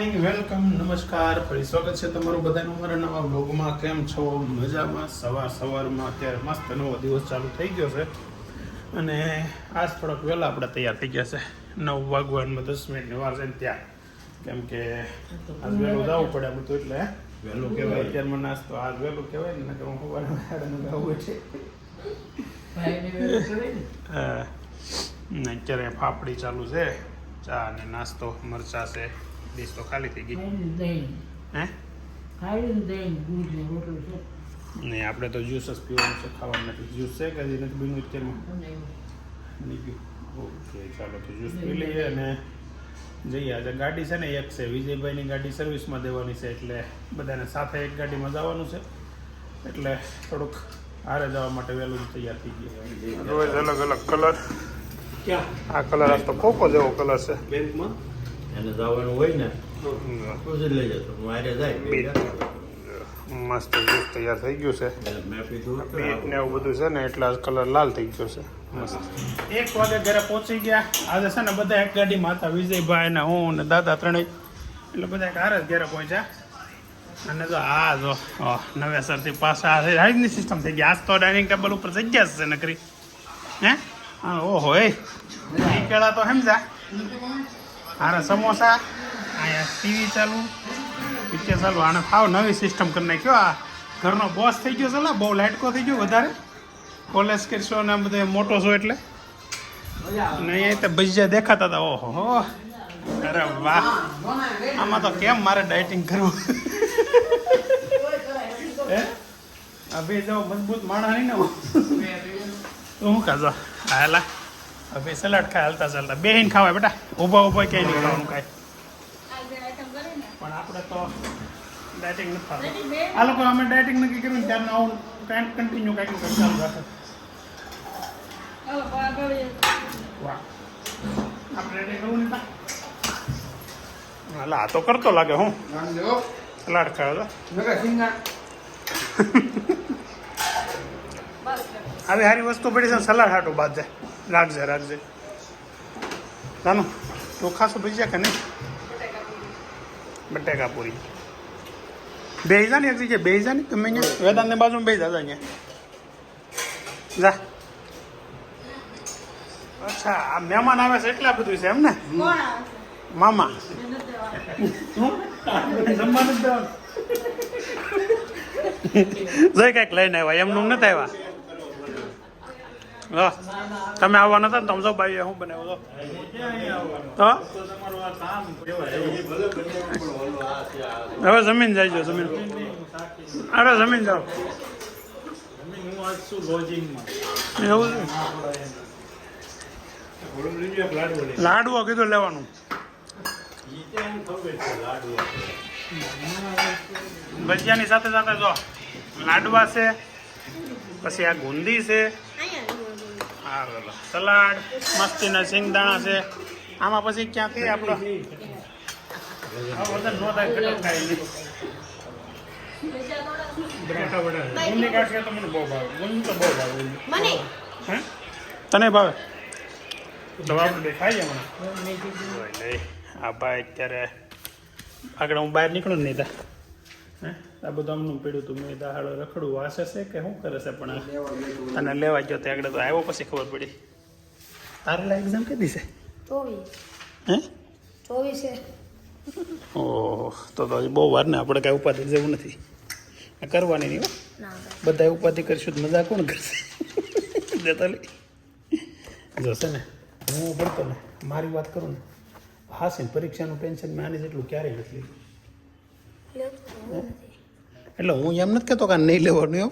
Morning, welcome, નમસ્કાર, ફરી સ્વાગત છે તમારું બધાનું મારા નવા બ્લોગમાં. કેમ છો? મજામાં? સવારમાં અત્યારે મસ્ત નવો દિવસ ચાલુ થઈ ગયો છે અને આજ થોડોક વહેલા આપણે તૈયાર થઈ ગયા છે. 9 વાગવામાં 10 મિનિટની વાર છે ને ત્યાં, કેમ કે આજ વહેલું જવું પડે બધું, એટલે વહેલું કહેવાય. અત્યારમાં નાસ્તો આજ વહેલું કહેવાય ને, કે હું સવારે 9:30 આવું છે. અત્યારે ફાફડી ચાલુ છે, ચા અને નાસ્તો, મરચા છે, ડીશ તો ખાલી થઈ ગઈ. હે નહીં, આપણે તો જ્યુસ જ પીવાનું છે, ખાવાનું નથી. જ્યુસ છે કે હજી નથી બન્યું અત્યારમાં? નહીં ગયું. ઓકે, ચાલો તો જ્યુસ પી લઈએ અને જઈએ. આજે ગાડી છે ને એક છે, વિજયભાઈની ગાડી સર્વિસમાં દેવાની છે, એટલે બધાને સાથે એક ગાડીમાં જવાનું છે, એટલે થોડુંક હારે જવા માટે વહેલું જ તૈયાર થઈ ગયું. રોજ અલગ અલગ કલર. આ કલર આજ તો કોકો જેવો કલર છે. બેંકમાં એને જવાનું હોય ને પછી લઈ જતો મારે જાય મસ્ત જ્યુસ તૈયાર થઈ ગયું છે. મેં પીધું બીટ ને એવું બધું છે ને, એટલે કલર લાલ થઈ ગયો છે. મસ્ત 1 વાગે ઘરે પહોંચી ગયા. આજે છે ને બધા એક ગાડીમાં હતા, વિજયભાઈ ને હું ને દાદા ત્રણેય, એટલે બધા એક હારે જ ઘરે પહોંચ્યા. અને જો આ જો નવેસરથી પાછા હાઈજની સિસ્ટમ થઈ ગઈ. આજ તો ડાઇનિંગ ટેબલ ઉપર જગ્યા જ છે નકરી. હે ઓહો, એ કેળા તો સમજા. હારે સમોસા, અહીંયા ટીવી ચાલુ, પિક્ચર ચાલુ. આને થાવ નવી સિસ્ટમ કરી નાખ્યો. આ ઘરનો બોસ થઈ ગયો છે. બહુ લાઇટકો થઈ ગયો વધારે. કોલેજ કરશો ને બધે મોટો છો એટલે. અને અહીંયા તો ભજીયા દેખાતા હતા. ઓહો હો, અરે વાહ! આમાં તો કેમ મારે ડાયટિંગ કરવું? હે અભી જો મજબૂત માણસ નહીં ને તો હું કાજો હાલા. હવે સલાડ ખાય હાલતા ચાલતા. બેહીને ખાવાય બેટા, ઊભા ઊભા ક્યાંય નહીં ખાવાનું કાંઈ. પણ આપણે તો ડાયટિંગ નથી થતું. આ લોકો અમે ડાયટિંગ નક્કી કર્યું ને ત્યારનું આવું કાંઈક કન્ટિન્યુ કાંઈક ચાલુ રાખે. વાહ, આપણે રેડી કરવું નહીં તા. હાલા આ તો કરતો લાગે. હું સલાડ ખાયો તો આવી સારી વસ્તુ પડી છે. સલાડ હાટું બાદ જાય. રાખજે જાનું. તું ખાશું ભજીયા કે નહીં? બટેકા પૂરી બે જા ને એક જગ્યાએ બે જા ને. તમે અહીંયા વેદાંતની બાજુમાં બે જા અહીંયા જા. અચ્છા, આ મહેમાન આવે છે એટલે આ બધું છે એમ ને? મામા જમવાનું જ દેવાનું. જઈ કંઈક લઈને આવ્યા, એમનું નથી આવ્યા. તમે આવવાના હતા ને, તમે જો ભાઈ શું બનાવ્યો તો હવે જમીન જાય. જમીન અરે જમીન જાઓ. એવું છે. લાડવો કીધું લેવાનું. ભજીયાની સાથે સાથે જો લાડવા છે, પછી આ ગુંદી છે, સલાડ, મસ્તીના સિંગદાણા છે. આમાં પછી ક્યાંથી આપણો તને ભાવે તો આપણે ખાઈ જાય. આ ભાઈ અત્યારે આગળ હું બહાર નીકળું નહીં તા. હે આ બધું આમનું પીડ્યું હતું. મેં દાહાડો રખડું વાસે છે કે શું કરે છે, પણ તને લેવા ગયો તો આગળ તો આવ્યો પછી ખબર પડી. તારે લા એક્ઝામ કઈ દીશે? 24 ઓહ, તો હજી બહુ વાર ને. આપણે કાંઈ ઉપાધિ જેવું નથી કરવાની નહીં. બધા ઉપાધિ કરશું તો મજા કોણ કરશે? દેતા લે જશે ને. હું ભણતો ને, મારી વાત કરું ને, હાશે ને પરીક્ષાનું ટેન્શન મેં આની જેટલું ક્યારેય નથી લીધું. એટલે હું એમ નથી કહેતો કે નહીં લેવાનું એમ.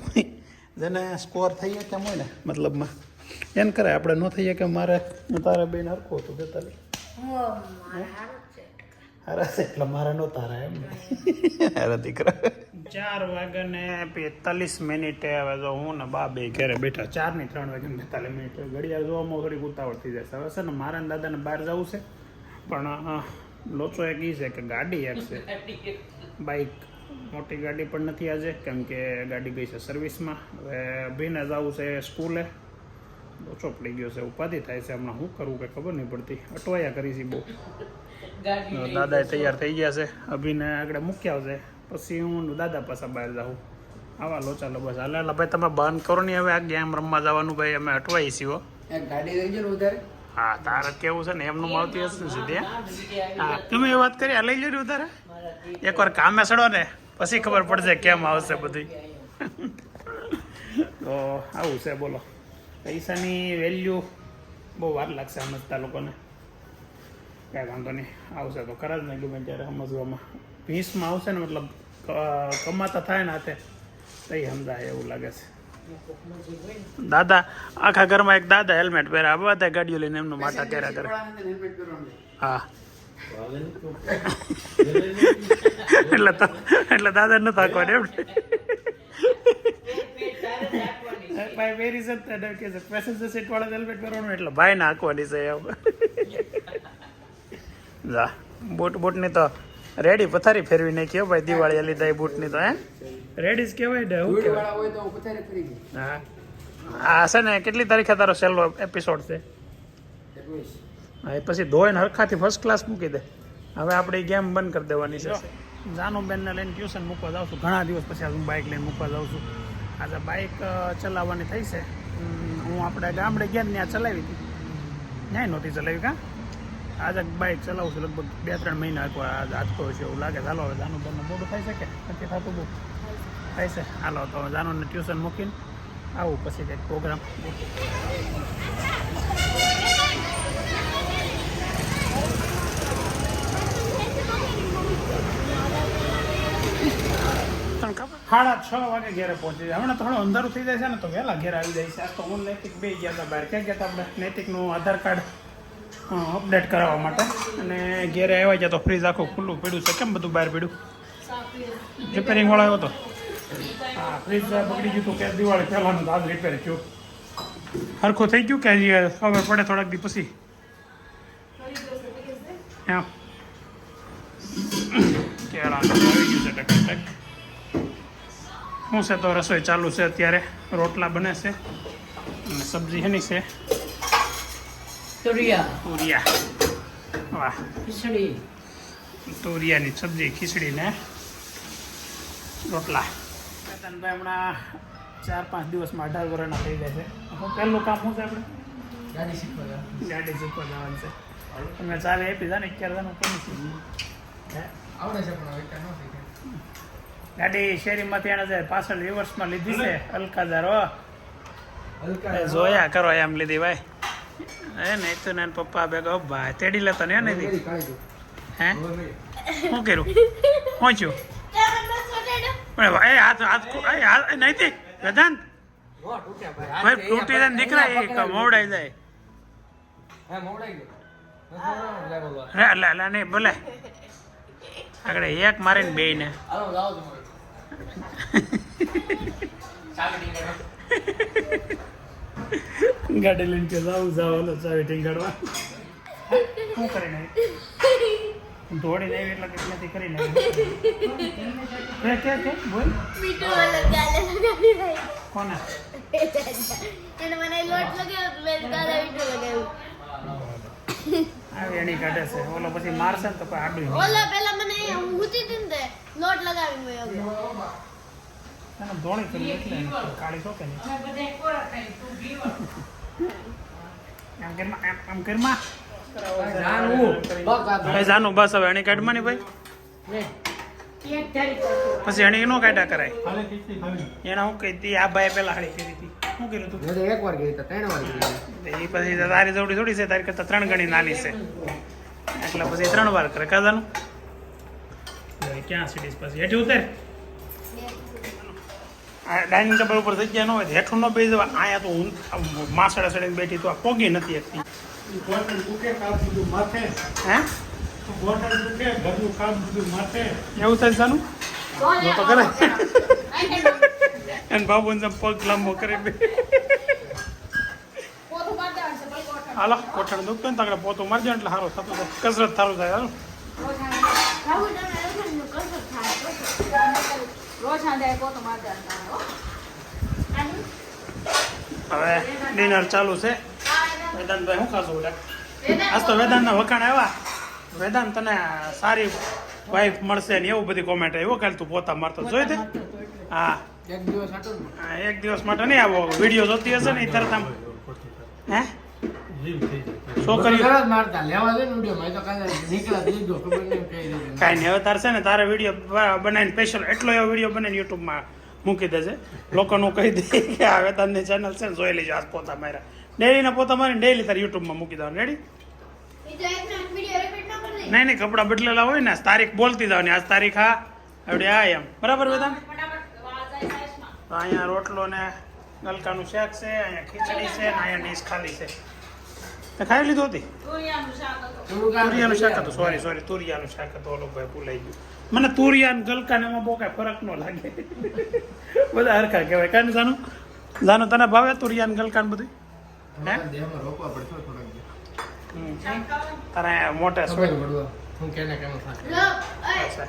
જેને સ્કોર થઈ જાય તેમ હોય ને, મતલબમાં એને કરાય. આપણે ન થઈએ કે મારે તારે બેન હરખો હતું દેતા લે હારા છે એટલે મારે નો તારા એમ. હારા દીકરા 4 વાગ્યાને 45 હવે જો હું ને બા બે ઘરે બેઠા. 4 ની 3 વાગ્યાને 45 ઘડિયાળ જોવામાં ઘડી ઉતાવળ થઈ જાય. હવે છે ને મારા દાદાને બહાર જવું છે, પણ લોચો એક એ છે કે ગાડી એક છે, બાઇક મોટી ગાડી પણ નથી આજે, કેમ કે ગાડી ગઈ છે સર્વિસમાં. હવે ભાઈને જવું છે સ્કૂલે, ઓછો પડી ગયો છે, ઉપાધિ થાય છે હમણાં. શું કરવું કંઈ ખબર નહીં પડતી, અટવાયા કરી છે બહુ. દાદા તૈયાર થઈ ગયા છે, અભિને આગળ મૂક્યા આવશે, પછી હું દાદા પાછા બહાર જાઉં. આવા લોચા બસ. હાલે ભાઈ તમે બંધ કરો ને હવે આ ગેમ રમવા જવાનું ભાઈ, અમે અટવાઈ છીએ. ગાડી લઈ જજો ઉધારે. હા તારે કેવું છે ને એમનું આવતી હશે ને સીધી. હા તમે એ વાત કરી, આ લઈ લેજો ઉધારે. એકવાર કામે સડો ને પછી ખબર પડશે કેમ આવશે બધી. તો આવું છે બોલો. પૈસાની વેલ્યુ બહુ વાર લાગશે સમજતા લોકોને. કાંઈ વાંધો નહીં, આવશે તો ખરા જ નહીં ગમે ત્યારે સમજવામાં. ભીંસમાં આવશે ને મતલબ કમાતા થાય ને હાથે તઈ સમજાય એવું લાગે છે. દાદા આખા ઘરમાં એક દાદા હેલ્મેટ પહેરે, બધા ગાડીઓ લઈને એમનું માટા કર્યા કરે. હા એટલે દાદા ન થાકવાની એમ. ભાઈ વેરી સત્તા કે છે પેસેન્જર સીટ વાળા હેલ્મેટ પહેરવાનું એટલે ભાઈ નાખવાની છે એમ. જા બૂટની તો રેડી પથારી ફેરવી નાખી ભાઈ, દિવાળી લીધા એ બૂટની તો. હે રેડી જ કહેવાય ને. હું હા આ છે ને કેટલી તારીખે તારો છેલ્લો એપિસોડ છે? હા એ પછી ધોઈને હરખાથી ફર્સ્ટ ક્લાસ મૂકી દે. હવે આપણે ગેમ બંધ કરી દેવાની છે. જાનુબેનને લઈને ટ્યુશન મૂકવા જાઉં છું ઘણા દિવસ પછી. હું બાઇક લઈને મૂકવા જાઉં છું. આજે બાઇક ચલાવવાની થઈ છે. હું આપણે ગામડે ગયા ને ત્યાં ચલાવી હતી, ત્યાં નહોતી ચલાવી. કાં આજે બાઇક ચલાવું છું લગભગ 2-3 મહિના આજતો હશે એવું લાગે. ચાલો હવે જાનુબેનનું મોડું થાય છે કે નથી થતું? બહુ થાય છે. હાલો તો જાનુને ટ્યુશન મૂકીને આવું પછી કંઈક પ્રોગ્રામ. ખબર 6:30 વાગે ઘેરે પહોંચી જાય. હમણાં થોડું અંધારું થઈ જાય છે ને તો વહેલા ઘેર આવી જાય છે. આ તો હું નૈતિક બે ગયા હતા બહાર. ક્યાં ગયા હતા આપણે? નૈતિકનું આધાર કાર્ડ અપડેટ કરાવવા માટે. અને ઘેરે આવ્યા ગયા તો ફ્રીજ આખું ખુલ્લું પડ્યું છે. કેમ બધું બહાર પડ્યું? રિપેરિંગ વાળો આવ્યો હતો. હા ફ્રીજ બગડી ગયું હતું કે દિવાળી પહેલાંનું તો આજ રિપેર થયું. સરખું થઈ ગયું કે હજી ખબર પડે થોડાક દી પછી? હા કેળા આવી ગયું છે ટક. શું છે તો રસોઈ ચાલુ છે અત્યારે. રોટલા બને છે અને સબ્જી એની છે તુરિયા. વાહ તુરિયાની સબ્જી, ખીચડી ને રોટલા. ભાઈ હમણાં 4-5 દિવસમાં 18 વર્ષના થઈ જાય છે. પહેલું કામ શું છે આપણે? ગાડી શીખવા જવાનું છે. તમે ચાલે આપી જાય ને 11 જણા કેમ આવડે છે પણ હવે ન શીખે. ગાડી શેરીમાંથી એને જાય પાછળ રિવર્સમાં લીધી છે. અલકાદાર જોયા કરો એમ લીધી ભાઈ. હે નહીં તો ને પપ્પા ભેગો ભાઈ તેડી લેતો ને નહીં. હે શું કર્યું? પહોંચ્યું ભાઈ હાથ નહીં વેદાંત ભાઈ તૂટી જાય દીકરા એ મોવડાઈ જાય. લે નહીં ભલે આગળ એક મારીને બે ને ગાડી લઈને કે જાવ હાલો ચાવી ટીંગાડવા. શું કરીને દોડીને આવી એટલે કેટલાથી કરીને કે બોલ કોને આવી એની કાઢે છે. ઓલો પછી મારશે ને તો કોઈ આડું ધોણી કરી એટલે કાળી શોકે આમ ઘરમાં જાનું બસ હવે એની કાઢમાં ને ભાઈ. પછી એની નો કાઢા કરાય. એને હું કહી આ ભાઈ પેલા હાડી કરી હતી. શું કર્યું તું? એક વાર ગઈ 3 વાર ગઈ. એ પછી તારી જોડી થોડી છે, તારી કરતા 3 ગણી નાની છે એટલે પછી 3 વાર કરે. કાજાનું ક્યાં સીડીશ પછી હેઠી ઉતર. ડાઇનિંગ ટેબલ ઉપર જગ્યા ન હોય હેઠું ન બેસી જવા. અહીંયા તો હું માસડા સડીને બેઠી તો આ પોગી નથી એકથી. હે એવું થાય સાનું તો કરે અને બાબુ પગ લાંબો કરે. હાલો કોઠણ દુખતો ને તગડે પોતું મારજો એટલે સારું થતું થાય, કસરત સારું થાય. હાલો હવે ડિનર ચાલુ છે. વેદાંતભાઈ શું ખાશો બેટા? આજ તો વેદાંતના વખાણ આવ્યા. વેદાંત તને સારી વાઈફ મળશે ને એવું બધી કોમેન્ટ આવ્યો. કાલે તું પોતા મારતો જોઈ દે. હા એક દિવસ આટલું જ. હા, એક દિવસ માટે નહીં આવો. વિડીયો જોતી હશે ને એ તરત આમ હે છોકરીઓ ઘર જ મારતા લેવા દે ને વિડીયો માં તો કાલે નીકળ્યા જ લીધો ખબર નહીં કઈ રીતે. કાંઈ નહીં. હવે તારે છે ને તારે વિડીયો બનાવીને સ્પેશિયલ એટલો એવો વિડીયો બનાવીને યુટ્યુબમાં મૂકી દેજે. લોકોનું કહી દે કે આ વેદાંતની ચેનલ છે ને જોઈ લેજો. આજ પોતા માર્યા ડેલીના પોતા મારીને ડેલી તારે યુટ્યુબમાં મૂકી દેવાનું. રેડી? નહીં નહીં, કપડાં બદલેલા હોય ને તારીખ બોલતી જવાની. આજ તારીખ આ આવડે આ એમ. બરાબર વેદાંત? તો અહીંયા રોટલો ને ગલકાનું શાક છે, અહીંયા ખીચડી છે ને અહીંયા ડીશ ખાલી છે. તે ખાઈ લીધું હતી? તુરિયાનું શાક હતું. સોરી તુરિયાનું શાક હતું. ઓલો ભાઈ ભૂલાઈ ગયું. મને તુરિયા ને ગલકા ને એમાં બહુ કાંઈ ફરક ન લાગે. બધા હરખા કહેવાય. કાંઈ જાનું જાનું તને ભાવે તુરિયા ને ગલકા ને બધું? હે દેહમાં રોકવા પડશે થોડાક દિવસ. તારે મોટા ખબર પડવા હું કેને કેમ થાય.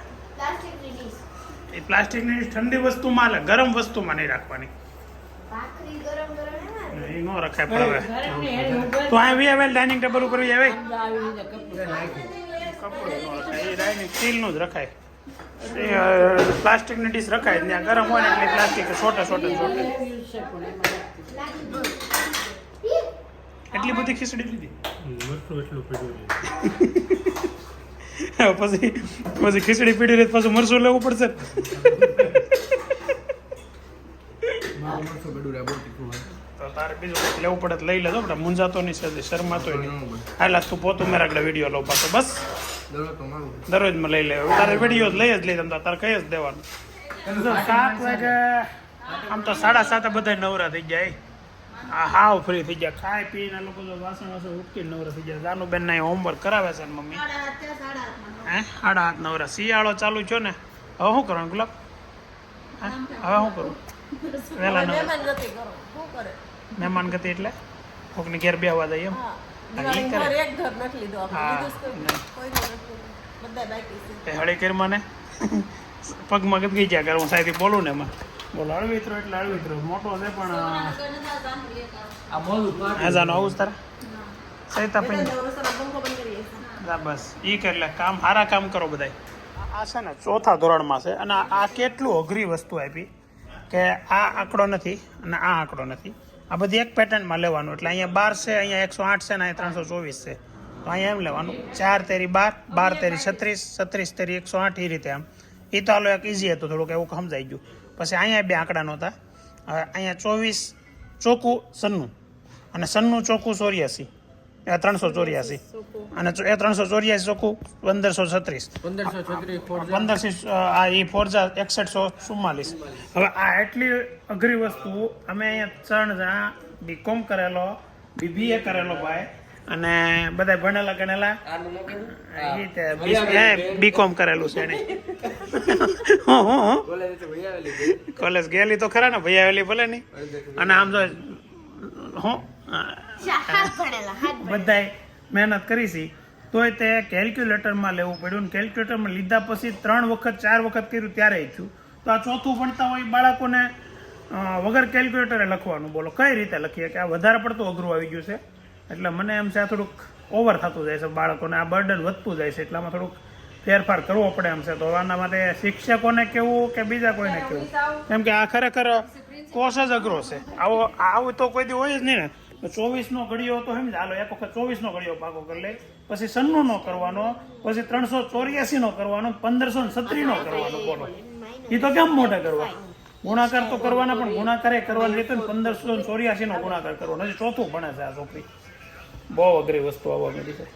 એ પ્લાસ્ટિકની ઠંડી વસ્તુમાં હાલે, ગરમ વસ્તુમાં નહીં રાખવાની. એ ન રખાય. પણ હવે તો આ વી આવે ડાઇનિંગ ટેબલ ઉપર વી આવે કપડું ન રખાય. એ ડાઇનિંગ સ્ટીલનું જ રખાય. એ પ્લાસ્ટિકની ડીશ રખાય ત્યાં ગરમ હોય ને એટલે પ્લાસ્ટિક છોટે. એટલી બધી ખીચડી લીધી પછી ખીચડી પીડી રહી પાછું મરચું લેવું પડશે. મારું મરચું બેડું રે બહુ તીખું હોય. તો તારે બીજું કંઈક લેવું પડે તો લઈ લેજો. બેટા મૂંઝાતો નહીં, સર શરમાતો નહીં. હાલ આજ તું પોતું મેરા આગળ વિડીયો લો પાછો. બસ દરરોજ તો મારું. દરરોજમાં લઈ લે. તારે વિડીયો લઈ જ લઈ તમ તારે કહી જ દેવાનું. 7 વાગે આમ તો 7:30 બધા નવરા થઈ જાય. આ હાવ ફ્રી થઈ ગયા. ખાઈ પીને લોકો તો વાસણ ઉટકીને નવરા થઈ ગયા. જાનુબેન ના હોમવર્ક કરાવે છે ને મમ્મી. હે 8:30 નવરા. શિયાળો ચાલુ થયો ને હવે શું કરવાનું ગુલાબ? હવે શું કરું? વહેલા નવરા મહેમાન ગતિ એટલે કોકની ઘેર બે આવવા દઈએ એમ હળી કરી મને પગમાં ગઈ ગયા કર. હું સાહેબ બોલું ને એમાં બોલો અળવિત્રો એટલે અળવિત્રો મોટો છે પણ આ મોલું આજાનો આવું જ તારે સહિતા પછી બસ ઈ કર લે કામ. સારા કામ કરો બધાય. આ છે ને 4થા ધોરણમાં છે અને આ કેટલું અઘરી વસ્તુ આપી કે આ આંકડો નથી અને આ આંકડો નથી. આ બધી એક પેટર્નમાં લેવાનું. એટલે અહીંયા 12 છે, અહીંયા 108 છે ને અહીંયા 324 છે. તો અહીંયા એમ લેવાનું 4 તેરી 12, 12 તેરી 36, 36 તેરી 108 એ રીતે આમ. એ તો હાલો એક ઇઝી હતું થોડુંક એવું સમજાઈ ગયું. પછી અહીંયા 2 આંકડા નહોતા. હવે અહીંયા 24 ચોખ્ખું સન્નું અને સન્નું ચોખ્ખું 84, 384 અને એ 384 ચોખ્ખું 1536. 15 આ એ 4 6144. હવે આ એટલી અઘરી વસ્તુ અમે અહીંયા 3 જણા બીકોમ કરેલો, બીબીએ કરેલો ભાઈ અને બધા ભણેલા ગણેલા બીકોમ કરેલું છે એને. કોલેજ ગયેલી તો ખરા ને ભાઈ આવેલી ભલે નહીં. અને આમ જો હું બધાય મહેનત કરી છે તોય તે કેલ્ક્યુલેટરમાં લેવું પડ્યું. ને કેલ્ક્યુલેટરમાં લીધા પછી 3 વખત 4 વખત કર્યું ત્યારે થયું. તો આ ચોથું ભણતા હોય બાળકોને વગર કેલ્ક્યુલેટરે લખવાનું. બોલો કઈ રીતે લખીએ કે આ વધારે પડતું અઘરું આવી ગયું છે. એટલે મને એમ છે આ થોડુંક ઓવર થતું જાય છે બાળકોને. આ બર્ડન વધતું જાય છે. એટલે આમાં થોડુંક ફેરફાર કરવો પડે એમ છે. તો આના માટે શિક્ષકોને કેવું કે બીજા કોઈને કેવું, કેમ કે આ ખરેખર કોર્સ જ અઘરો છે. આવું તો કોઈ દી હોય જ નહીં ને. 24નો ઘડિયો તો સમજ હાલો એક વખત 24નો ઘડિયો પાકો કરી લે, પછી 96નો કરવાનો, પછી 384નો કરવાનો, 1536નો કરવાનો. બોલો એ તો કેમ મોટા કરવા? ગુણાકાર તો કરવાના પણ ગુણાકાર કરવાની રીતે 1584નો ગુણાકાર કરવાનો. હજી ચોથું ભણે છે આ છોકરી. બહુ અઘરી વસ્તુ આવવા મળી છે.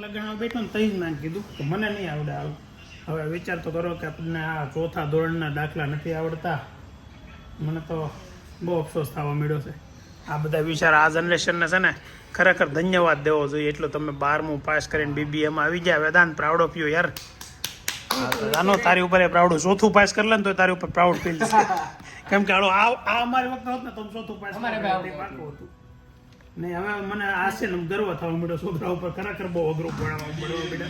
લગ્ન બેઠો ને તઈ જ ના કીધું કે મને નહીં આવડે. હવે વિચાર તો કરો કે આપણને આ 4થા ધોરણના દાખલા નથી આવડતા. મને તો બહુ અફસોસ થવા મળ્યો છે. આ બધા વિચાર આ જનરેશનને છે ને ખરેખર ધન્યવાદ દેવો જોઈએ. એટલું તમે 12મું પાસ કરીને બીબીએમાં આવી ગયા. વેદાંત પ્રાઉડ ઓફ યુ યાર. જાનો તારી ઉપર એ પ્રાઉડ. 4થું પાસ કરી લે ને તો તારી ઉપર પ્રાઉડ ફીલ થશે. કેમ કે આ અમારી વખત હોત ને તો 4થું પાસ પાકું હતું નહીં. હવે મને આ છે ને ગર્વ થવા મળ્યો છોકરા ઉપર. ખરેખર બહુ અઘરું ભણવા મળ્યો.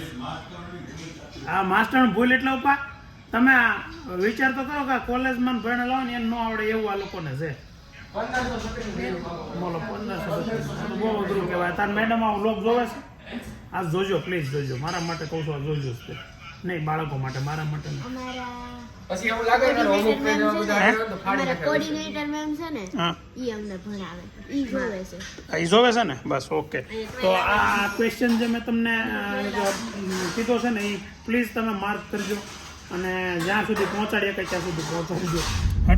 આ માસ્ટર ભૂલ એટલે ઉપા તમે વિચાર તો કરો કે કોલેજમાં ભણેલા હોય ને એમ ન આવડે એવું આ લોકોને છે. બોલો 1500 બહુ અઘરું કહેવાય. તાર મેડમ આ વ્લોગ જોવે છે? આ જોજો, પ્લીઝ જોજો. મારા માટે કહું છું, આ જોજો જ તે. નહીં, બાળકો માટે, મારા માટે નહીં. પછી એવું લાગે કે અમુક પેજ એવા બધા આવ્યા તો ફાડી નાખે. કોર્ડિનેટર મેમ છે ને હા, ઈ અમને ભણાવે, ઈ જોવે છે. એ જોવે છે ને? બસ, ઓકે. તો આ ક્વેશ્ચન જે મેં તમને કીધો છે ને, એ પ્લીઝ તમે માર્ક કરજો અને જ્યાં સુધી પહોંચાડીએ કે ત્યાં સુધી પહોંચાડજો.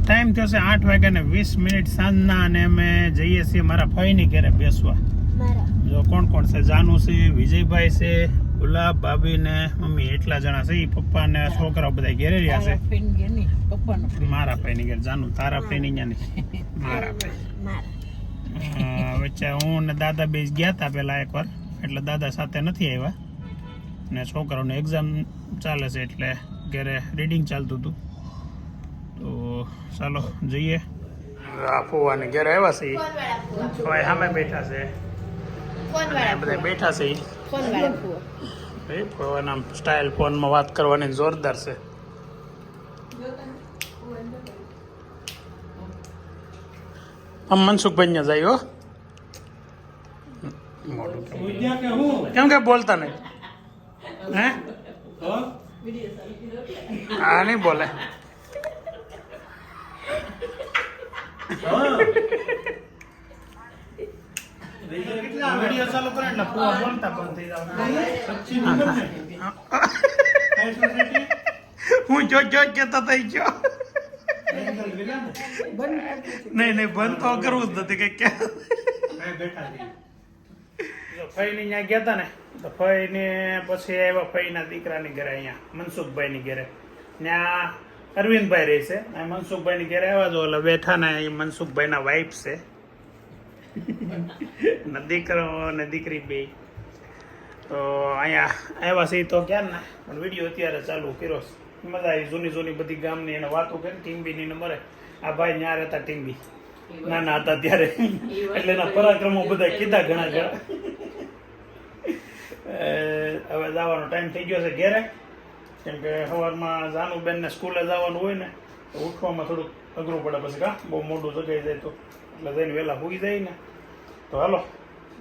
ટાઈમ થયો છે 8:20 સાંજના અને અમે જઈએ છીએ મારા ભાઈની ઘરે બેસવા. મારા જો કોણ કોણ છે? જાનુ છે, વિજયભાઈ છે, ગુલાબ, ભાભી ને મમ્મી, એટલા જણા છે. ઈ પપ્પા ને છોકરાઓ બધા ઘેરે રહ્યા છે. મારા ભાઈની ઘેર. જાનુ તારા ભાઈની ત્યાં નહીં, મારા ભાઈ. મારા વચ્ચે હું ને દાદા બે ગયા હતા પેલા એકવાર, એટલે દાદા સાથે નથી આવ્યા. ને છોકરાઓને એક્ઝામ ચાલે છે એટલે ઘરે રીડિંગ ચાલતું હતું. તો ચાલો જઈએ. આ ફુવાને ઘરે આવ્યા છે. ભાઈ સામે બેઠા છે, બધા બેઠા છે. ફોન વાળા ફુઓ. ફોન સ્ટાઇલ ફોનમાં વાત કરવાની જોરદાર છે. આમ મનસુખભાઈ ને જાય હો. કેમ કે બોલતા નહીં? હે? હા, નહીં બોલે. વિડિયો ચાલુ કરે એટલે ફુવા બોલતા બંધ થઈ જાવ. હું જો કેતા થઈ ગયો. નહીં, બંધ તો કરવું જ નથી. કઈ ફઈ ને ગયા હતા ને, તો ફઈ ને પછી આવ્યા ફઈના દીકરાની ઘરે, અહીંયા મનસુખભાઈ ની ઘરે. ત્યાં અરવિંદભાઈ રહે છે. મનસુખભાઈ ની ઘરે આવ્યા જો એટલે બેઠા ને. એ મનસુખભાઈ ના વાઇફ છે ને દીકરો ને દીકરી બે. તો અહીંયા આવ્યા છે. તો ક્યાં ના પણ વિડીયો અત્યારે ચાલુ કર્યો છે. મજા આવી. જૂની બધી ગામની એને વાતો કરી. ટીમ્બીની ને મરે. આ ભાઈ ન્યા રહેતા ટીમ્બી, નાના હતા ત્યારે, એટલે એના પરાક્રમો બધા કીધા ઘણા. હવે જવાનો ટાઈમ થઈ ગયો છે ઘેરે, કેમ કે સવારમાં જાનુબેન ને સ્કૂલે જવાનું હોય ને, તો ઉઠવામાં થોડુંક અઘરું પડે. પછી કા બહુ મોડું જગાઈ જાય તો, એટલે જઈને વહેલા ભૂગી જાય ને. તો હાલો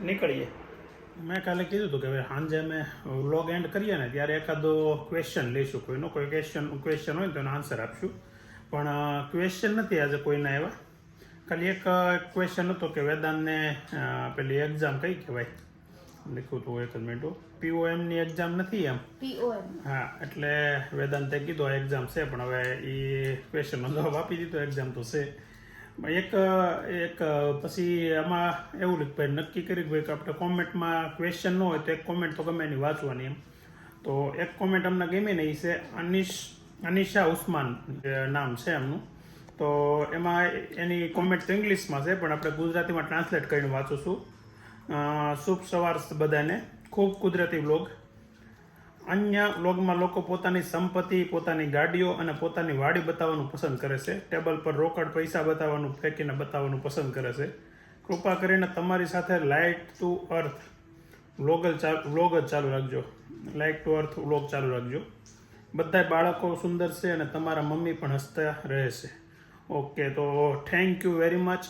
નીકળીએ. મેં કાલે કીધું હતું કે હવે સાંજે અમે વ્લોગ એન્ડ કરીએ ને ત્યારે એકાદો ક્વેશ્ચન લઈશું. કોઈનો કોઈ ક્વેશ્ચન હોય ને તો એનો આન્સર આપશું. પણ ક્વેશ્ચન નથી આજે કોઈના એવા. ખાલી એક ક્વેશ્ચન હતો કે વેદાંતને પેલી એક્ઝામ કઈ કહેવાય લખ્યું હતું. એક જ મિનિટ. POMની એક્ઝામ નથી એમ? POM. હા, એટલે વેદાંતે કીધું આ એક્ઝામ છે, પણ હવે એ ક્વેશ્ચનનો જવાબ આપી દીધો. એક્ઝામ તો છે. એક પછી આમાં એવું ભાઈ નક્કી કરી ભાઈ કે આપણે કોમેન્ટમાં ક્વેશ્ચન ન હોય તો એક કોમેન્ટ તો ગમે એની વાંચવાની એમ. તો એક કોમેન્ટ અમને ગમી ને, એ છે અનિશા ઉસ્માન નામ છે એમનું. તો એમાં એની કોમેન્ટ તો ઇંગ્લિશમાં છે, પણ આપણે ગુજરાતીમાં ટ્રાન્સલેટ કરીને વાંચું છું. શુભ સવાર બધાને. ખૂબ કુદરતી વ્લોગ. અન્ય વ્લોગમાં લોકો પોતાની સંપત્તિ, પોતાની ગાડીઓ અને પોતાની વાડી બતાવવાનું પસંદ કરે છે. ટેબલ પર રોકડ પૈસા બતાવવાનું, ફેંકીને બતાવવાનું પસંદ કરે છે. કૃપા કરીને તમારી સાથે લાઇટ ટુ અર્થ વ્લોગ જ ચાલુ રાખજો. લાઇટ ટુ અર્થ વ્લોગ ચાલુ રાખજો. બધા બાળકો સુંદર છે અને તમારા મમ્મી પણ હસતા રહે છે. ઓકે, તો થેન્ક યુ વેરી મચ.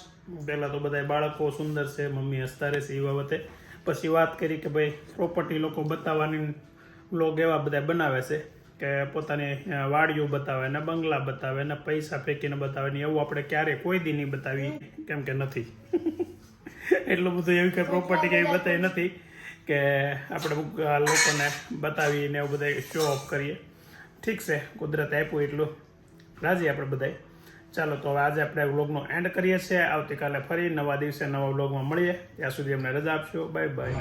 પહેલાં તો બધા બાળકો સુંદર છે, મમ્મી હસતા રહે છે એ બાબતે. પછી વાત કરી કે ભાઈ પ્રોપર્ટી લોકો બતાવવાની વ્લોગ એવા બધા બનાવે છે કે પોતાની વાડીઓ બતાવે ને, બંગલા બતાવે ને, પૈસા ફેંકીને બતાવે ને. એવું આપણે ક્યારેય કોઈ દી નહીં બતાવી, કેમ કે નથી એટલું બધું એવી કંઈ પ્રોપર્ટી કંઈ બતાવી નથી કે આપણે લોકોને બતાવીને એવું બધા શો ઓફ કરીએ. ઠીક છે, કુદરત આપ્યું એટલું રાજી આપણે બધાય. ચાલો, તો હવે આજે આપણે વ્લોગનો એન્ડ કરીએ છીએ. આવતીકાલે ફરી નવા દિવસે નવા વ્લોગમાં મળીએ. ત્યાં સુધી અમને રજા આપશો. Bye bye.